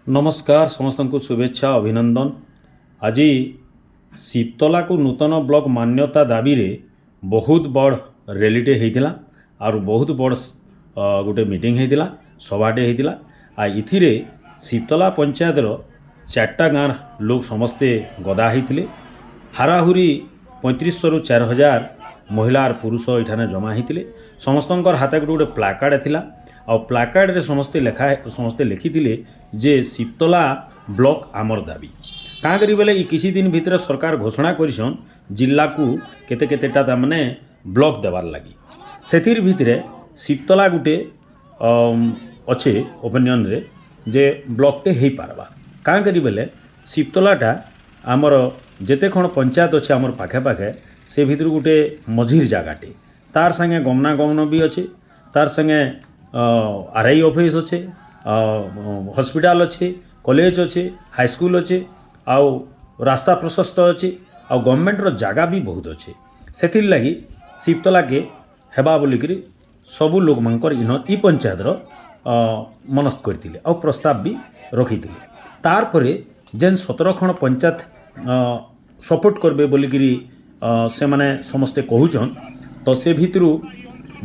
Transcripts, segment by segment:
नमस्कार समस्त को शुभेच्छा अभिनंदन। आज शिवतला को नूतन ब्लॉक मान्यता दाबी रे बहुत बड़ रैलीटे होता और बहुत बड़ गोटे मीटिंग होता सभाटे होता आ इथिरे शिवतला पंचायत चार्टा गाँव लोग समस्ते गदा होते हाराहुरी 3500 ରୁ 4000 महिला और पुरुष ये जमा होते समस्तंकर हाथ गोटे प्लाकार्ड थिला आ प्लाकार्ड रे समस्ते लिखिथिले जे शिवतला ब्लॉक आमर दाबी क्या करी बेले किसी दिन भितर सरकार घोषणा करिसन जिला को केते केतेटा तामने ब्लॉक देवार लगी सेथिर भितरे शिवतला गुटे अच्छे ओपिनियन रे जे ब्लॉकटे हो पारबा क्या करी बेले शिवतलाटा आमर जेते खण पंचायत अच्छे आमर पाखे पाखे से भितर गोटे मझिर जगाटे तार संगे गमनागमन भी अच्छे तार संगे आरआई ऑफिस अच्छे हॉस्पिटल अच्छे कॉलेज अच्छे हाईस्कूल अच्छे आउ रास्ता प्रशस्त अच्छे आउ गवर्नमेंट रो जगह भी बहुत अच्छे सेथिर लगी शिवतला के हेबा बोलिकरी सबू लोक मानकर इन ई पंचायत रो मनस्थ करथिले आउ प्रस्ताव भी रखिथिले तार परे जेन 17 खण पंचायत सपोर्ट करबे बोलिकरी से माने समस्ते कहूचन तो से भितरू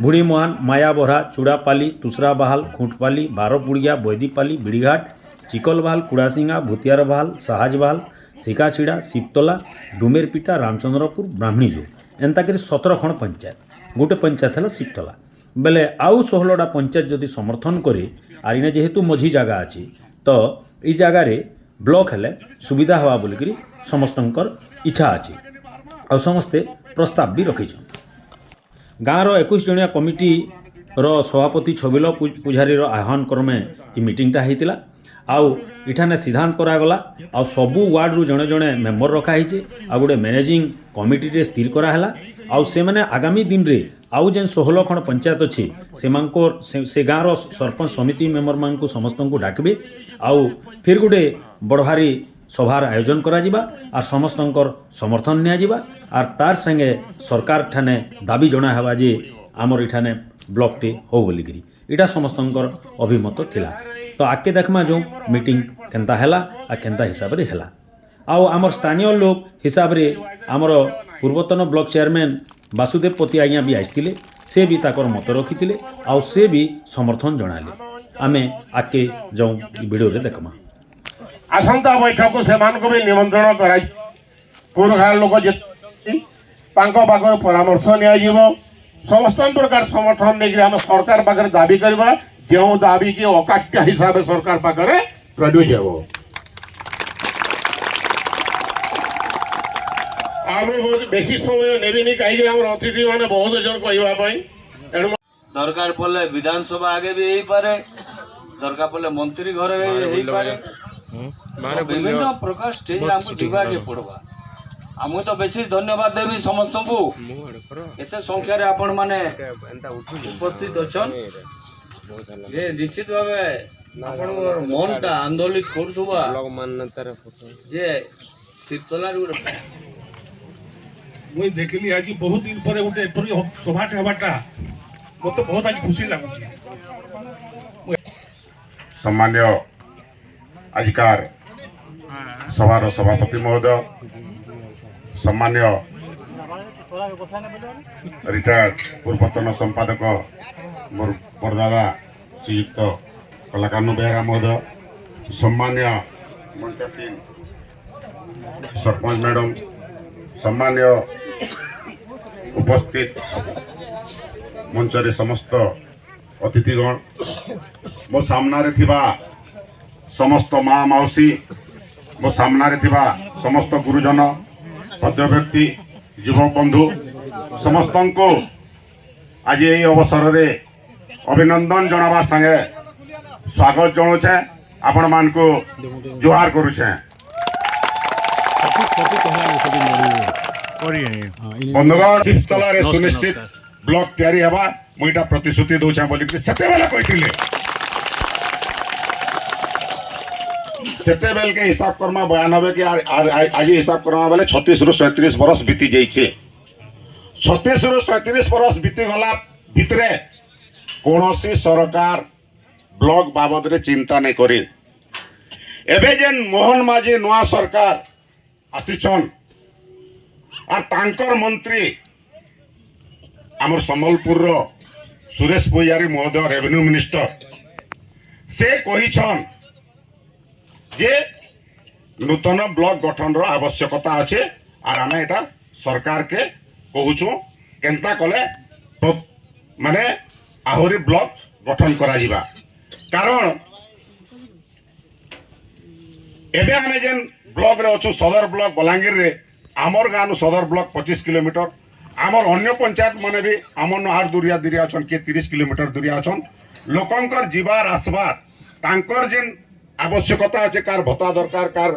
बुढ़ीमोहान मायाबरा चूड़ापाली तुसराबहाल खूंटपाली बारपुड़िया बैदीपाली बिड़ीघाट चिकलबहाल कुड़ासिंगा भूतियारबहाल साहाजबहाल सिकाछिड़ा शिवतला डुमेरपिटा रामचंद्रपुर ब्राह्मणीजो एंता कर 17 खण पंचायत गोटे पंचायत है शिवतला बेले आउ 16टा पंचायत जदि समर्थन करे आर इने जेहेतु मझी जगह अच्छी तो ई जगार ब्लॉक हेले सुविधा हवा बोलिकी समस्तंकर इच्छा अच्छी और समस्ते प्रस्ताव भी रखीछन गाँव 21 जनिया कमिटी रो सभापति छबिल पूजारी आह्वान क्रमे ई मीटिंगटा होता आउ इठाने सिद्धांत करागला आ सबू वार्ड रु जड़े जड़े मेम्बर रखाही आ गोटे मैनेजिंग कमिटी स्थिर कराला आउ से माने आगामी दिन रे आउ जेन 16 खण पंचायत अच्छी से गाँव सरपंच समिति मेम्बर मान को समस्त को डाकबे आउ फिर गोटे बड़ भारी सभार आयोजन करा जिबा आर समस्तंकर समर्थन निया जिबा आर तार संगे सरकार ठाने दाबी जणा हवा जे आमर इठाने ब्लॉकटे हो बोलिकी इटा समस्तंकर अभिमत थिला तो आके देखमा जो मीटिंग केनता हैला आ केनता हिसाब रे हैला आउ आमर स्थानीय लोक हिसाब रे आमर पूर्वतन ब्लॉक चेयरमैन वासुदेव पति आज्ञा भी आइथिले से भी ताकर मत रखिथिले आउ से भी समर्थन जणाले आमे आके जो वीडियो रे देखमा आसंता बैठक से भी निमंत्रण कर पुरघा लोक परामर्श नि समस्त प्रकार समर्थन नहीं आम सरकार पाखे दाबी करवा जो दाबी की अकाट्य हिसाब से सरकार पाखे प्रड्यूस हो बेसी समय नेबिनी कहीं अतिथि मैंने बहुत जन कहवाई दरकार पड़े विधानसभा आगे भी यही पारे दरकार पड़े मंत्री घर पारे विभिन्न प्रकार स्टेज आमको जीवाके पड़वा आम तो बेसी धन्यवाद देवी समस्त को एत संख्यार आपण माने उपस्थित अच्छा ये निश्चित भाव मनटा आंदोलित कर शिवतला मुई देखली आज बहुत दिन पर गोटे सभाटे हबाटा मत बहुत आज खुशी लगुच सम्मान्य आजिकार सभार सभापति महोदय सम्मान्य रिटायर्ड पूर्वतन संपादक मोर परदादा श्रीयुक्त कलाकानु बेहरा महोदय सम्मान्य मंचासीन सरपंच मैडम सम्मान्य उपस्थित मंचरे समस्त अतिथिगण मो सामने थिबा समस्त माँ मौसी मो सामने थिबा समस्त गुरुजन भद्र व्यक्ति युवक बंधु समस्त को आज ये अवसर रे अभिनंदन जनावा संगे स्वागत जनाऊे आपण मान को जोहार करुचे बंधुगण शिवतला रे सुनिश्चित ब्लॉक तैयारी हवा मुईटा प्रतिश्रुति दौचा बोलिक सेते बेला कहिथिले सेते बेल के हिसाब करमा 92 के आज हिसाब करमा बेले 36 रु 37 बरस बीती जाइछे 36 रु 37 बरस बीती गला भितरे कौन सरकार ब्लॉक बाबद रे चिंता नहीं करी एबे जेन मोहन माझी नुआ सरकार आसीछन और तांकर मंत्री आमर संबलपुर रो सुरेश पुजारी महोदय रेवेन्यू मिनिस्टर से कहिछन जे नूतन ब्लॉक गठन रो आवश्यकता अच्छे और आम एटा सरकार के कहूँ केनता कले माने आहुरी ब्लॉक गठन करा जिबा कारण एबे आमे जेन ब्लॉक रे अच्छु सदर ब्लॉक बलांगीर रे आमर गाँव सदर ब्लॉक 25 किलोमीटर आमर अन्य पंचायत माने भी आमर आठ दूरिया दूरिया अछन के 30 किलोमीटर दूरिया अछन लोकंकर जीवार आसबार तांकर जेन आवश्यकता अच्छे कार भत्ता दरकार कार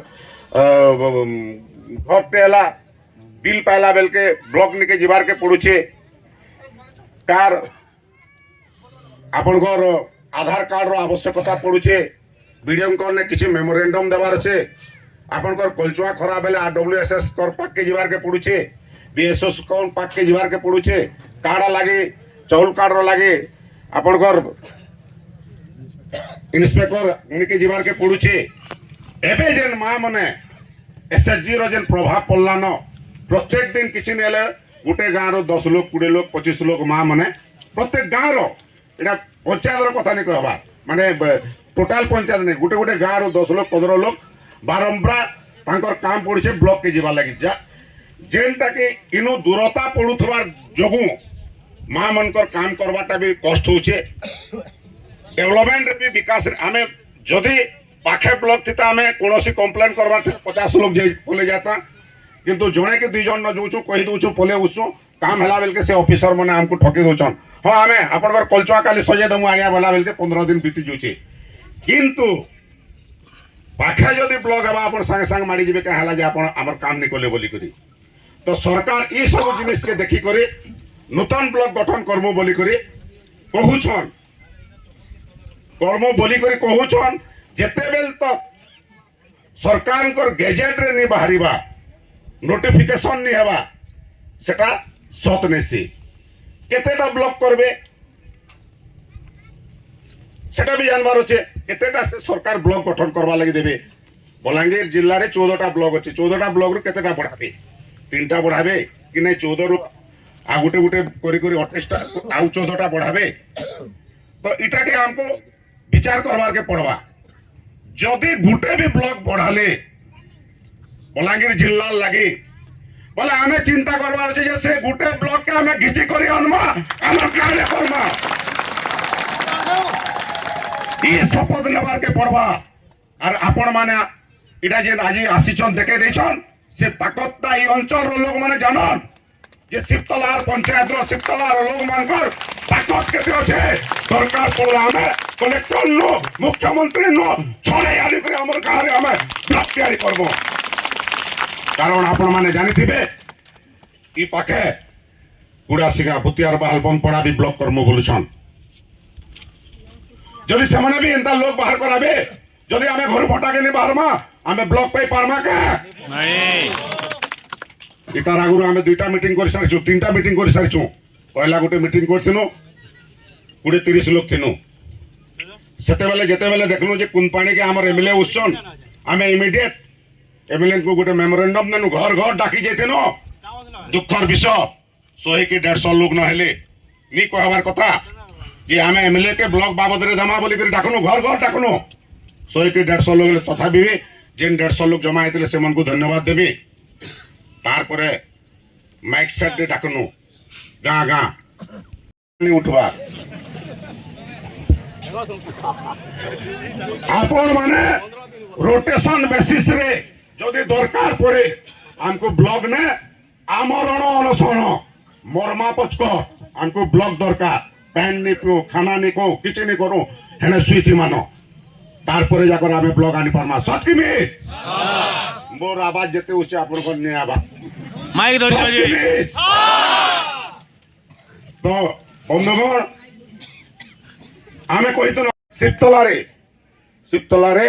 घर पेला बिल पाइला बेल के ब्लॉक निके जीवार के पड़ुछे कार आपनकर आधार कार्ड रो आवश्यकता पड़ुछे बीडीएम ने किसी मेमोरेंडम देवार अच्छे आपनकर कोलचुआ खराब बेले आरडब्ल्यूएसएस कर पाक के जीवार के पड़ुछे बीएसएस कौन पाक के जीवार के पड़ुछे कार्ड लागे चौल कार्ड रो लागे आपनकर इंस्पेक्टर उनके जीवार के पड़ुछे एबे जेन मां मने एसएचजी रो जेन प्रभाव पड़ला न प्रत्येक दिन किछि नेले गुटे गाँव रो 10 लोग 20 लोग 25 लोग मां मने प्रत्येक गाँव रो एटा पंचायत रो कथा नहीं कहबा माने टोटाल पंचायत नहीं गुटे गुटे गाँव रो 10 लोग 15 लोग बारंबार तांकर काम पड़ुछे ब्लॉक के जीवा लगी जा जेनटा के इनु दूरता पड़ुथवार जोगु मां मनकर काम करवाटा भी कष्ट होछे डेवलपमेंट भी विकास आमे जदि पाखे ब्लॉक थी आमे कोनोसी कंप्लेन करवा 50 लोग बोले जाता किंतु जणे के 2 जन न जोचु कहि दोचु पोले उचु काम हला बेल के से ऑफिसर माने हमको ठकी दोचन हां आमे आपनकर कलचुआ काली सजे दमु आनिया वाला बेल के 15 दिन बीती जोचे किंतु पाखे जदि ब्लॉक हवा अपन संग संग माडी जेबे का हला जे अपन हमर काम नि कोले बोली करी तो सरकार ई सब जिनिस के देखि करी नूतन ब्लॉक गठन करमु बोली करी कहूछन कर्म बोली करी कहूछन जेते बेल तक सरकार कर गेजेट रे नि बाहरिबा नोटिफिकेशन नि हेबा सेटा सत नेसी केतेटा ब्लॉक करबे सेटा भी जानबार अछि केतेटा से सरकार ब्लॉक गठन करबा लागि देबे बलांगीर जिल्ला रे 14टा ब्लॉक अछि 14टा ब्लॉक रे केतेटा बढ़ाबे 3टा बढ़ाबे कि नै 14 रु आ गुटे गुटे करी करी 28टा आ 14टा बढ़ाबे तो इटा के हमको विचार करवार के पड़वा जदि गुटे भी ब्लॉक बढ़ाले बलांगीर जिल्ला लगी बोले हमें चिंता करवार अछि जे से गुटे ब्लॉक के हमें घिची करी अनमा हमर कार्य करमा ई शपथ लेवार के पड़वा और आपण माने इटा जे आज आसीचन देखे देछन से ताकतता ई अंचल रो लोग माने जानन जे सिपतलार पंचायत रो सिपतलार लोग मानकर ताकत केते अछि सरकार पड़ला हमें कलेक्टर नो मुख्यमंत्री नो छोड़े आली करे हमर गाँव रे हमें ब्लॉक तैयारी करबो कारण आपण माने जानि थिबे ई पाखे गुड़ासिगा बुतियार बहाल बनपड़ा भी ब्लॉक करमो बोलुछन जदि सेमाने भी एंता लोग बाहर कराबे जदि आमे घर भटा के नि बाहरमा आमे ब्लॉक पे पारमा के नहीं इटार आगुरु आमे 2टा मीटिंग कर सारिछु 3टा मीटिंग कर सारिछु पहला गोटे मीटिंग करथिनु 20-30 लोग थिनु सेते बेले जेते बेले देखनु जे कुनपाणी के हमर एमएलए उछन आमे इमीडिएट एमएलए को गोटे मेमोरेंडम नेनु घर घर डाकी जेथिनु दुखर विषय 100 के 150 लोग न हेले नी कहबार कथा जे आमे एमएलए के ब्लॉक बाबद रे जमा बोली कर डाकनु घर घर डाकनु 100 के 150 लोग तथापि भी जेन 150 लोग जमा हेतिले से मन को धन्यवाद देबी तार परे माइक सेट दे डाकनु गाँ गाँ नि उठवा आपण माने रोटेशन बेसिस रे जदि दरकार पड़े हमको ब्लॉक ने आमरण अनशन मरमा पचक हमको ब्लॉक दरकार पैन नहीं पो खाना नहीं को किसी नहीं करूँ हेने सुईथी मानो तारपरे जाकर आमे ब्लॉक आनी परमा सत की मित मोर आवाज जेते उच्च आपन को नहीं आबा माइक धरि जी तो बंधुगण आमे कहि तो सिपतला रे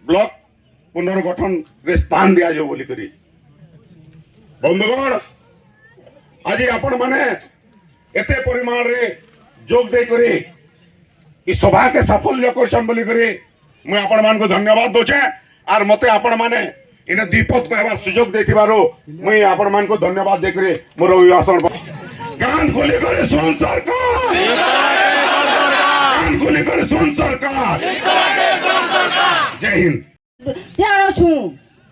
ब्लॉक पुनर्गठन रे स्थान दिया जो बोली करी बंधुगण आज आपण माने एते परिमाण रे जोग दे करी ई सभा के साफल्य करछन बोली करी मुझे आपण मान को धन्यवाद दोचे आर मते आपण माने इन दीपक कहबार सुजोग देथिबारो मुई आपण मान को धन्यवाद देकरे मोर अभिभाषण कान खोली करे सुन सरकार कान खोली करे सुन सरकार जय हिंद त्यार अछु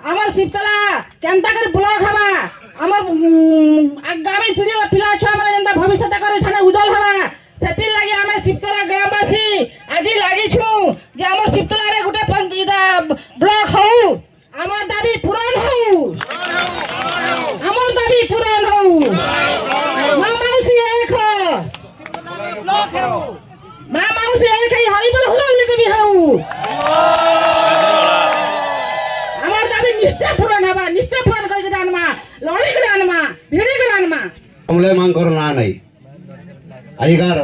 আমার শিবতলা কেনতা করে ব্লক হবা আমার আগামী পিঢ়ির পিলা ছুয়া মানে যেনতা ভবিষ্যতে করে এখানে উজ্জ্বল হবা সেতির লাগি আমি শিবতলা গ্রামবাসী আজি লাগিছু যে আমার শিবতলারে গোটে পঞ্চায়েত ব্লক হউ আমার দাবি পূরণ হউ আমার দাবি পূরণ হউ মা মাউসি এক ব্লক হউ মা মাউসি এক হরিবল হলো লিখবি হউ निष्ठा पूरण हवा निष्ठा पूरण करके आनमा लड़ी के आनमा भिड़ी के आनमा कमले मांकर ना नहीं आईगार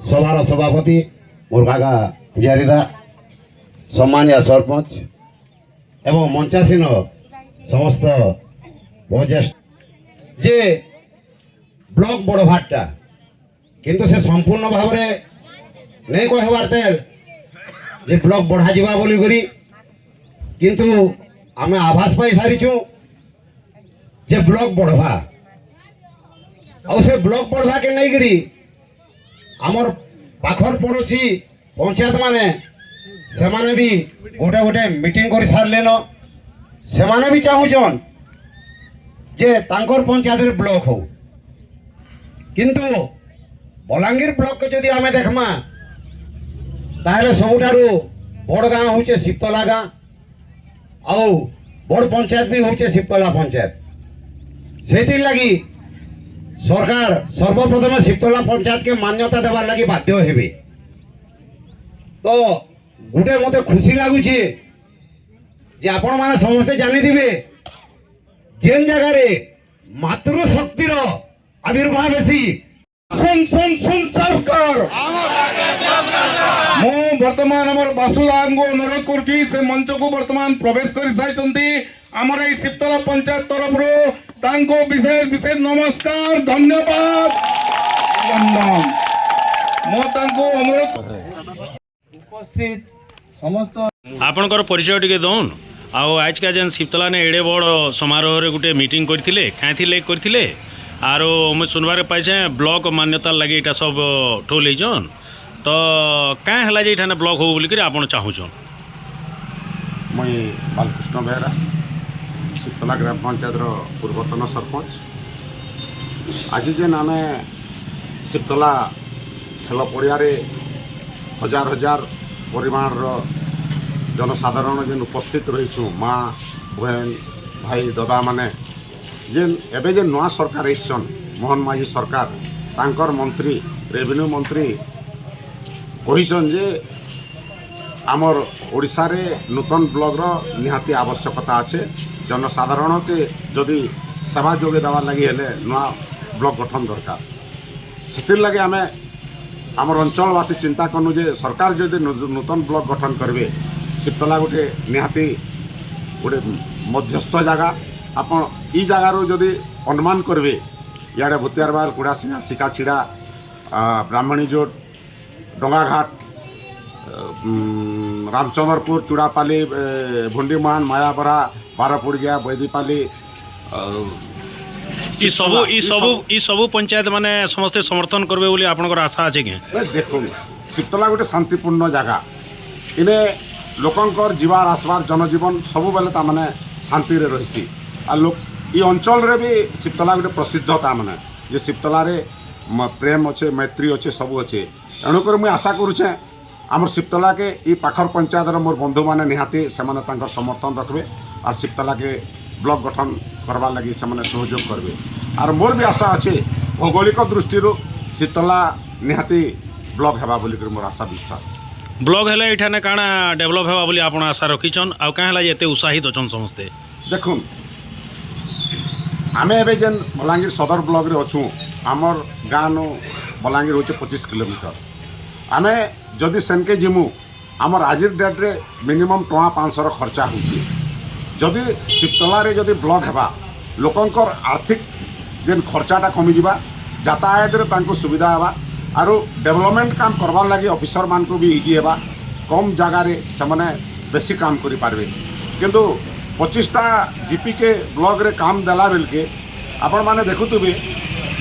सभार सभापति मोर काका पुजारीदा सम्मानिया सरपंच एवं मंचासीन समस्त वयोज्येष्ठ जे ब्लॉक बड़ भाटा किंतु से संपूर्ण भाव में नहीं कहबार तेल जे ब्लॉक बढ़ा जीवा बोली करी किंतु आमे आभास पाई सारीचु जे ब्लॉक बढ़वा और से ब्लॉक बढ़वा के नहीं करी आमर पाखर पड़ोसी पंचायत माने से माने भी गोटे गोटे मीटिंग कर सारलेन से माने भी चाहूचन जे तांकर पंचायत रे ब्लॉक हो किंतु बलांगीर ब्लॉक के जदि आमे देखमा ताहले सबुठारु बड़ गाँ होचे शिवतला गाँ आउ बड़ पंचायत भी होचे शिवतला पंचायत से लगी सरकार सर्वप्रथम शिवतला पंचायत के मान्यता देवार लगी बाध्य हेबे तो गोटे मते खुशी लगुचे जे आपण माने समस्ते जानि दिबे जेन जगह रे मातृशक्तिर आविर्भाव हेसी सुन सुन सुन सरकार मु वर्तमान हमर बासुदान को अनुरोध करछि से मंच को वर्तमान प्रवेश कर साइतंती हमर ए शिवतला पंचायत तरफ रो तांको विशेष विशेष नमस्कार धन्यवाद वंदन मो तांको अनुरोध उपस्थित समस्त आपणकर परिचय टिके दौन आउ आज का जेन शिवतला ने एड़े बड़ समारोह रे गुटे मीटिंग करथिले काथिले करथिले आरो मैं सुनबारे पाइछे ब्लॉक मान्यता लगे इटा सब ठोल जन तो क्या है जे इठाने ब्लॉक हो बोलिक आप चाहून मुई बालकृष्ण बेहरा शिवतला ग्राम पंचायत पूर्वतन सरपंच आज जेन आम शिवतला खेल पड़िया हजार हजार परिमाण जनसाधारण जेन उपस्थित रहीचु माँ बहन भाई दादा माने जेन एबे जे नवा सरकार एसन मोहन माझी सरकार तांकर मंत्री रेवेन्यू मंत्री कहिसन जे आमर ओडिशा रे नूतन ब्लॉक रो निहाती आवश्यकता अच्छे जनसाधारण के जदि सेवा जोगे देवार लगी हेले नवा ब्लॉक गठन दरकार सेतिर लगे आमे आमर अंचलवासी चिंता कनु जे सरकार जदि नूतन ब्लॉक गठन करबे शिवतला गोटे निहाती गोटे मध्यस्थ जगह आपण ई जगार जदि अनुमान करेंगे इे भूतियारबाल कुड़ासिंगा सिकाछिड़ा ब्राह्मणी जोड़ डंगाघाट रामचंद्रपुर चूड़ापाली भुंडीमान मायाबरा बारपुड़िया बैदीपाली सबू पंचायत माने समस्ते समर्थन करबे बोली आपनकर आशा अच्छे कि देखो शिवतला गोटे शांतिपूर्ण जगह इने लोकंकर जीवार आसबार जनजीवन सबु बेले तामाने शांति रे रही आ लोक ये अंचल रे भी शिवतला गोटे प्रसिद्ध तामाने जे शिवतला रे प्रेम अच्छे मैत्री अच्छे सबू अच्छे एणुकर मुझे आशा करुचे आमर शिवतला के ई पाखर पंचायत मोर बंधु मैंने निहाती से समर्थन रखबे और शिवतला के ब्लॉक गठन करवा लगी से सहयोग करबे और मोर भी आशा अच्छे भौगोलिक दृष्टि शिवतला निहाती ब्लॉक हेबा बोली मोर आशा विश्वास ब्लॉक हेले एठाने काना डेवलप हेबा बोली आपण आशा रखिछन आ काहे ला एते उत्साहित अछन समस्ते देखुन आमे एबे जेन बलांगीर सदर ब्लॉक रे अछु आमर गाँ नु बलांगीर होचे 25 किलोमीटर आमे जदि सेनके जिमु आमर आजिर डेट रे मिनिमम टका 500 खर्चा होची जदि शिवतला रे जदि ब्लॉक हेबा लोकंकर आर्थिक जेन खर्चाटा कमी जिबा यातायात रे तांको सुविधा हेबा आरो डेवलपमेंट काम करवार लगी ऑफिसर मान को भी इजी हेबा कम जगार से बेसी काम करें किंतु 25टा जीपीके ब्लॉक रे काम देला बेल के आपण मैंने देखुवे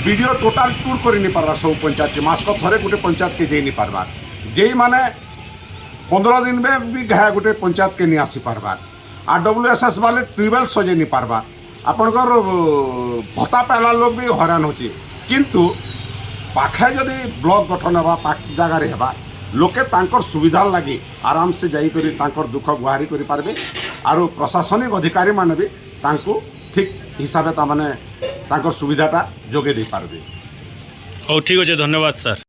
वीडियो टोटाल टूर कर नहीं पार्बार सब पंचायत के मास को थरे गोटे पंचायत के जाई नहीं पार्बार जे माने 15 दिन में भी घाया गोटे पंचायत के नहीं आसी पार्बार RWSS वाले ट्यूबवेल सजे नहीं पार्बार आपणकर भत्ता पाला लोग भी हैरान होची किंतु पाखे जदि ब्लॉक गठन होगा पाख जगार होगा लोके तांकर सुविधा लगी आराम से जाइकरी तांकर दुख गुहारी करि पारबे आरो प्रशासनिक अधिकारी माने भी तांको ठीक हिसाब से तांकर सुविधाटा जोगे दे पारबे। हौ ठीक अच्छे धन्यवाद सर।